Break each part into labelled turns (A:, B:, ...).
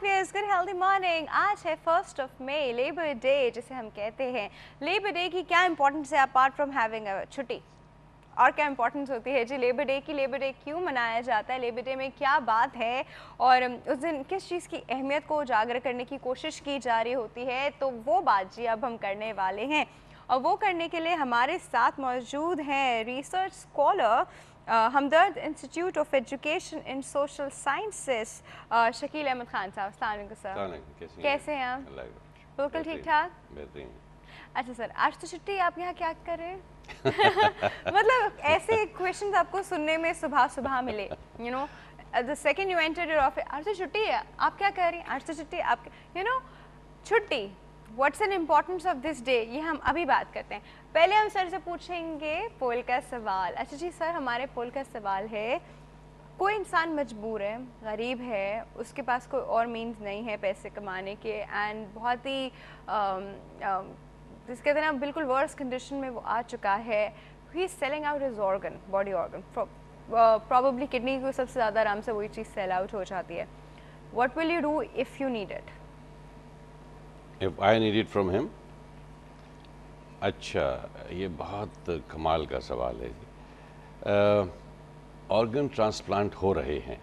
A: Wears, good healthy morning. आज है 1 मई, labour day जिसे हम कहते हैं। लेबर डे की क्या इंपॉर्टेंस है अपार्ट फ्रॉम हैविंग अ छुट्टी? और क्या इंपॉर्टेंस होती है जी लेबर डे की? लेबर डे क्यों मनाया जाता है? लेबर डे में क्या बात है और उस दिन किस चीज़ की अहमियत को उजागर करने की कोशिश की जा रही होती है? तो वो बात जी अब हम करने वाले हैं, और वो करने के लिए हमारे साथ मौजूद हैं research scholar Hamdard institute of education in social sciences Shakeel Ahmed Khan साहब। अस्सलाम वालेकुम सर, कैसे हैं आप? बिल्कुल ठीक ठाक। अच्छा सर, आज तो छुट्टी, आप यहाँ क्या कर रहे हैं? मतलब ऐसे क्वेश्चंस आपको सुनने में सुबह सुबह मिले, you know the second you enter your office, आज तो छुट्टी है, आप क्या कर रही हैं? आज तो छुट्टी, आप यू नो छुट्टी, what's an importance of this day, ये हम अभी बात करते हैं। पहले हम सर से पूछेंगे पोल का सवाल। अच्छा जी सर, हमारे पोल का सवाल है, कोई इंसान मजबूर है, गरीब है, उसके पास कोई और मीन्स नहीं है पैसे कमाने के, एंड बहुत ही जिसके कहते हैं ना बिल्कुल वर्स कंडीशन में वो आ चुका है। He is selling out his organ, body organ, probably kidney को सबसे ज़्यादा आराम से वही चीज़ सेल आउट हो जाती है। What will you do if you need it?
B: If I need it from him? अच्छा, ये बहुत कमाल का सवाल है जी। ऑर्गन ट्रांसप्लांट हो रहे हैं,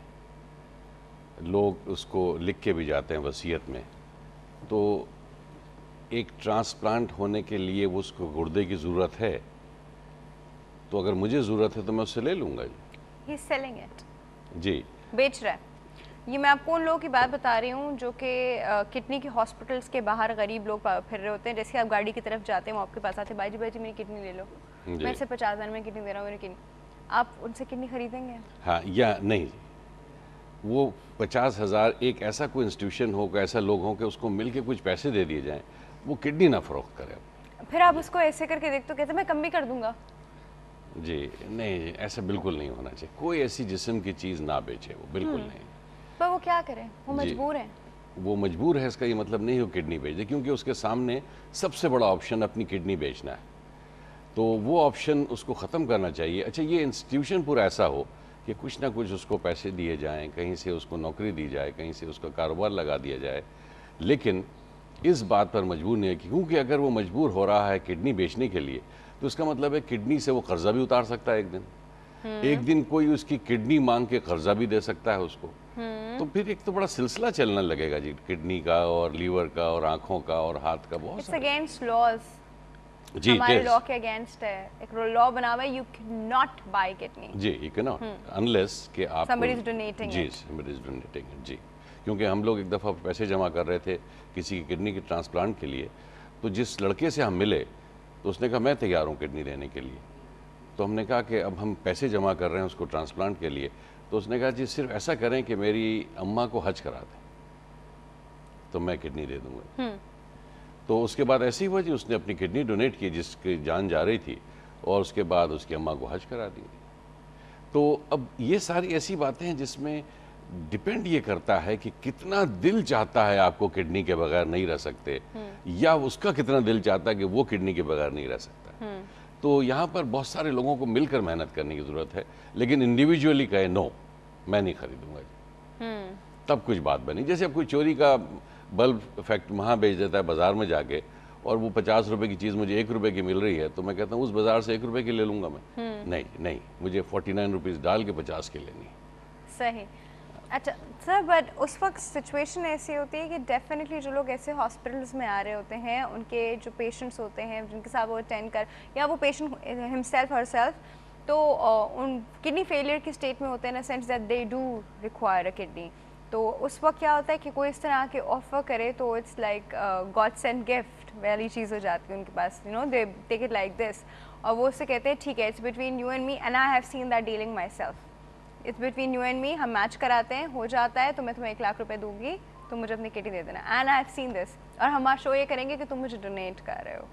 B: लोग उसको लिख के भी जाते हैं वसीयत में। तो एक ट्रांसप्लांट होने के लिए वो उसको गुर्दे की ज़रूरत है, तो अगर मुझे ज़रूरत है तो मैं उससे ले लूँगा जी।
A: ही इज सेलिंग इट,
B: जी,
A: बेच रहा है। ये मैं आपको उन लोगों की बात बता रही हूँ जो कि किडनी के हॉस्पिटल्स के बाहर गरीब लोग फिर रहे होते हैं। जैसे आप गाड़ी की तरफ जाते हैं, वो आपके पास आते हैं, भाई जी मेरी किडनी ले लो, मैं सिर्फ 50,000 में किडनी दे रहा हूँ, मेरी किडनी। आप उनसे किडनी खरीदेंगे?
B: हाँ या नहीं? वो 50,000 एक ऐसा कोई इंस्टीट्यूशन हो, ऐसा लोग हों कि उसको मिल के कुछ पैसे दे दिए जाएँ, वो किडनी ना फरोख्त करे।
A: फिर आप उसको ऐसे करके देख तो कहते मैं कम भी कर दूंगा
B: जी। नहीं, ऐसा बिल्कुल नहीं होना चाहिए। कोई ऐसी जिस्म की चीज़ ना बेचे, वो बिल्कुल नहीं।
A: पर वो क्या करें, वो मजबूर हैं।
B: वो मजबूर है, इसका ये मतलब नहीं हो किडनी बेच दे, क्योंकि उसके सामने सबसे बड़ा ऑप्शन अपनी किडनी बेचना है, तो वो ऑप्शन उसको ख़त्म करना चाहिए। अच्छा, ये इंस्टीट्यूशन पूरा ऐसा हो कि कुछ ना कुछ उसको पैसे दिए जाएं, कहीं से उसको नौकरी दी जाए, कहीं से उसका कारोबार लगा दिया जाए, लेकिन इस बात पर मजबूर नहीं है, क्योंकि अगर वो मजबूर हो रहा है किडनी बेचने के लिए, तो इसका मतलब है किडनी से वो कर्जा भी उतार सकता है एक दिन कोई उसकी किडनी मांग के कर्जा भी दे सकता है उसको। तो फिर एक तो बड़ा सिलसिला चलने लगेगा जी, किडनी का और लीवर का और आंखों का और हाथ का, बहुत
A: इट्स अगेंस्ट लॉज
B: जी,
A: हमारे लॉ के अगेंस्ट है। एक लॉ बना हुआ है, you can not buy kidney
B: जी, यू कैन नॉट अनलेस कि आप
A: somebody is donating
B: ji,
A: it.
B: somebody is donating it, जी। क्योंकि हम लोग एक दफ़ा पैसे जमा कर रहे थे किसी की किडनी के ट्रांसप्लांट के लिए, तो जिस लड़के से हम मिले तो उसने कहा मैं तैयार हूँ किडनी देने के लिए। तो हमने कहा कि अब हम पैसे जमा कर रहे हैं उसको ट्रांसप्लांट के लिए, तो उसने कहा जी सिर्फ ऐसा करें कि मेरी अम्मा को हज करा दें तो मैं किडनी दे दूँगा। तो उसके बाद ऐसी हुआ जी, उसने अपनी किडनी डोनेट की जिसकी जान जा रही थी, और उसके बाद उसकी अम्मा को हज करा दी। तो अब ये सारी ऐसी बातें हैं जिसमें डिपेंड ये करता है कि कितना दिल चाहता है आपको किडनी के बगैर नहीं रह सकते, या उसका कितना दिल चाहता है कि वो किडनी के बगैर नहीं रह सकता। तो यहाँ पर बहुत सारे लोगों को मिलकर मेहनत करने की ज़रूरत है, लेकिन इंडिविजुअली कहे नो मैं नहीं खरीदूंगा, तब कुछ बात बनी। जैसे अब कोई चोरी का बल्ब फैक्ट वहाँ बेच देता है बाज़ार में जाके, और वो 50 रुपए की चीज़ मुझे 1 रुपए की मिल रही है, तो मैं कहता हूँ उस बाज़ार से 1 रुपए की ले लूँगा मैं। नहीं, मुझे 49 रुपीज़ डाल के 50 की लेनी।
A: सही। अच्छा सर, बट उस वक्त सिचुएशन ऐसी होती है कि डेफिनेटली जो लोग ऐसे हॉस्पिटल्स में आ रहे होते हैं, उनके जो पेशेंट्स होते हैं जिनके साथ वो अटेंड कर, या वो पेशेंट हिमसेल्फ हरसेल्फ, तो उन किडनी फेलियर की स्टेट में होते हैं, in a sense that they do require a kidney. तो उस वक्त क्या होता है कि कोई इस तरह आके ऑफर करे तो it's like God send gift वाली चीज़ हो जाती है उनके पास, you know they take it like this, और वो उससे कहते हैं ठीक है, it's between you and me, and I have seen that dealing myself, it's between you and me, हम मैच कराते हैं, हो जाता है तो मैं तुम्हें 1 लाख रुपए दूंगी, तुम मुझे अपनी किडनी दे देना, and I have seen this, और हम शो ये करेंगे कि तुम मुझे डोनेट कर रहे हो।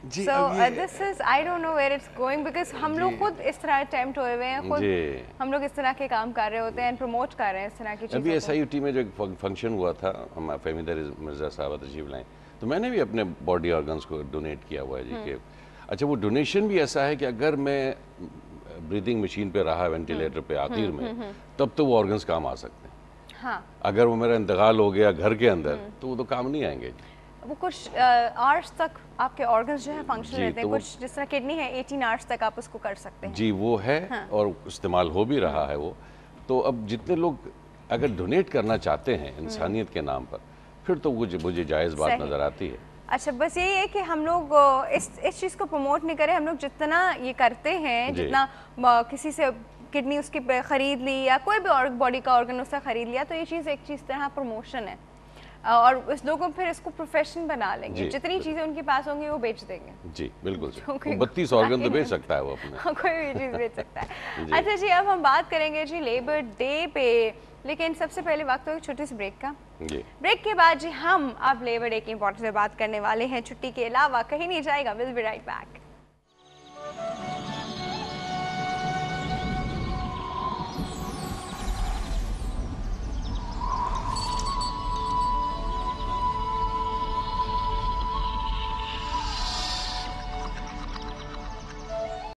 A: So this is, I don't know where it's going, because हम लोग खुद इस तरह अटेम्प्ट हुए हुए हैं, खुद हम लोग इस तरह के काम कर रहे होते हैं, प्रमोट कर रहे हैं इस तरह की चीज़ों को।
B: अभी SIUT में जो एक फंक्शन हुआ था, हमारे फहमीदा मिर्ज़ा साहब तशरीफ लाए, तो मैंने भी अपने बॉडी ऑर्गन्स को डोनेट किया हुआ है जी के। अच्छा, वो डोनेशन भी ऐसा है कि अगर मैं ब्रीदिंग मशीन पे रहा, वेंटिलेटर पे आखिर में, तब तो वो ऑर्गन्स काम आ सकते हैं।
A: हाँ,
B: अगर वो मेरा इंतकाल हो गया घर के अंदर तो वो तो काम नहीं आएंगे।
A: वो कुछ आवर्स तक आपके ऑर्गन्स जो है फंक्शन
B: जी,
A: रहते हैं,
B: तो
A: कुछ जिस तरह किडनी है 18 आवर्स तक आप उसको कर सकते हैं।
B: जी वो है,
A: हाँ।
B: और इस्तेमाल हो भी रहा है वो। तो अब जितने लोग अगर डोनेट करना चाहते हैं इंसानियत के नाम पर, फिर तो मुझे जायज़ बात
A: सही।
B: नज़र आती है।
A: अच्छा, बस यही है कि हम लोग इस चीज़ को प्रमोट नहीं करें। हम लोग जितना ये करते हैं,
B: जी।
A: जितना किसी से किडनी उसकी खरीद ली या कोई भी और बॉडी का ऑर्गन उसका खरीद लिया, तो ये चीज़ एक चीज़ तरह प्रमोशन है। और उस लोगों फिर इसको प्रोफेशन बना लेंगे,
B: जी,
A: जितनी चीज़ें उनके पास होंगी वो बेच देंगे।
B: जी बिल्कुल
A: जो
B: सही।
A: कोई
B: 32 ऑर्गन तो बेच सकता है वो अपने।
A: हाँ, कोई भी चीज़ बेच सकता है।
B: जी।
A: अच्छा जी, अब हम बात करेंगे जी लेबर डे पे, लेकिन सबसे पहले वक्त हो एक छोटी सी ब्रेक का।
B: जी।
A: ब्रेक के बाद जी हम अब लेबर डे की इंपॉर्टेंस पे बात करने वाले हैं। छुट्टी के अलावा कहीं नहीं जाएगा। Will be right back.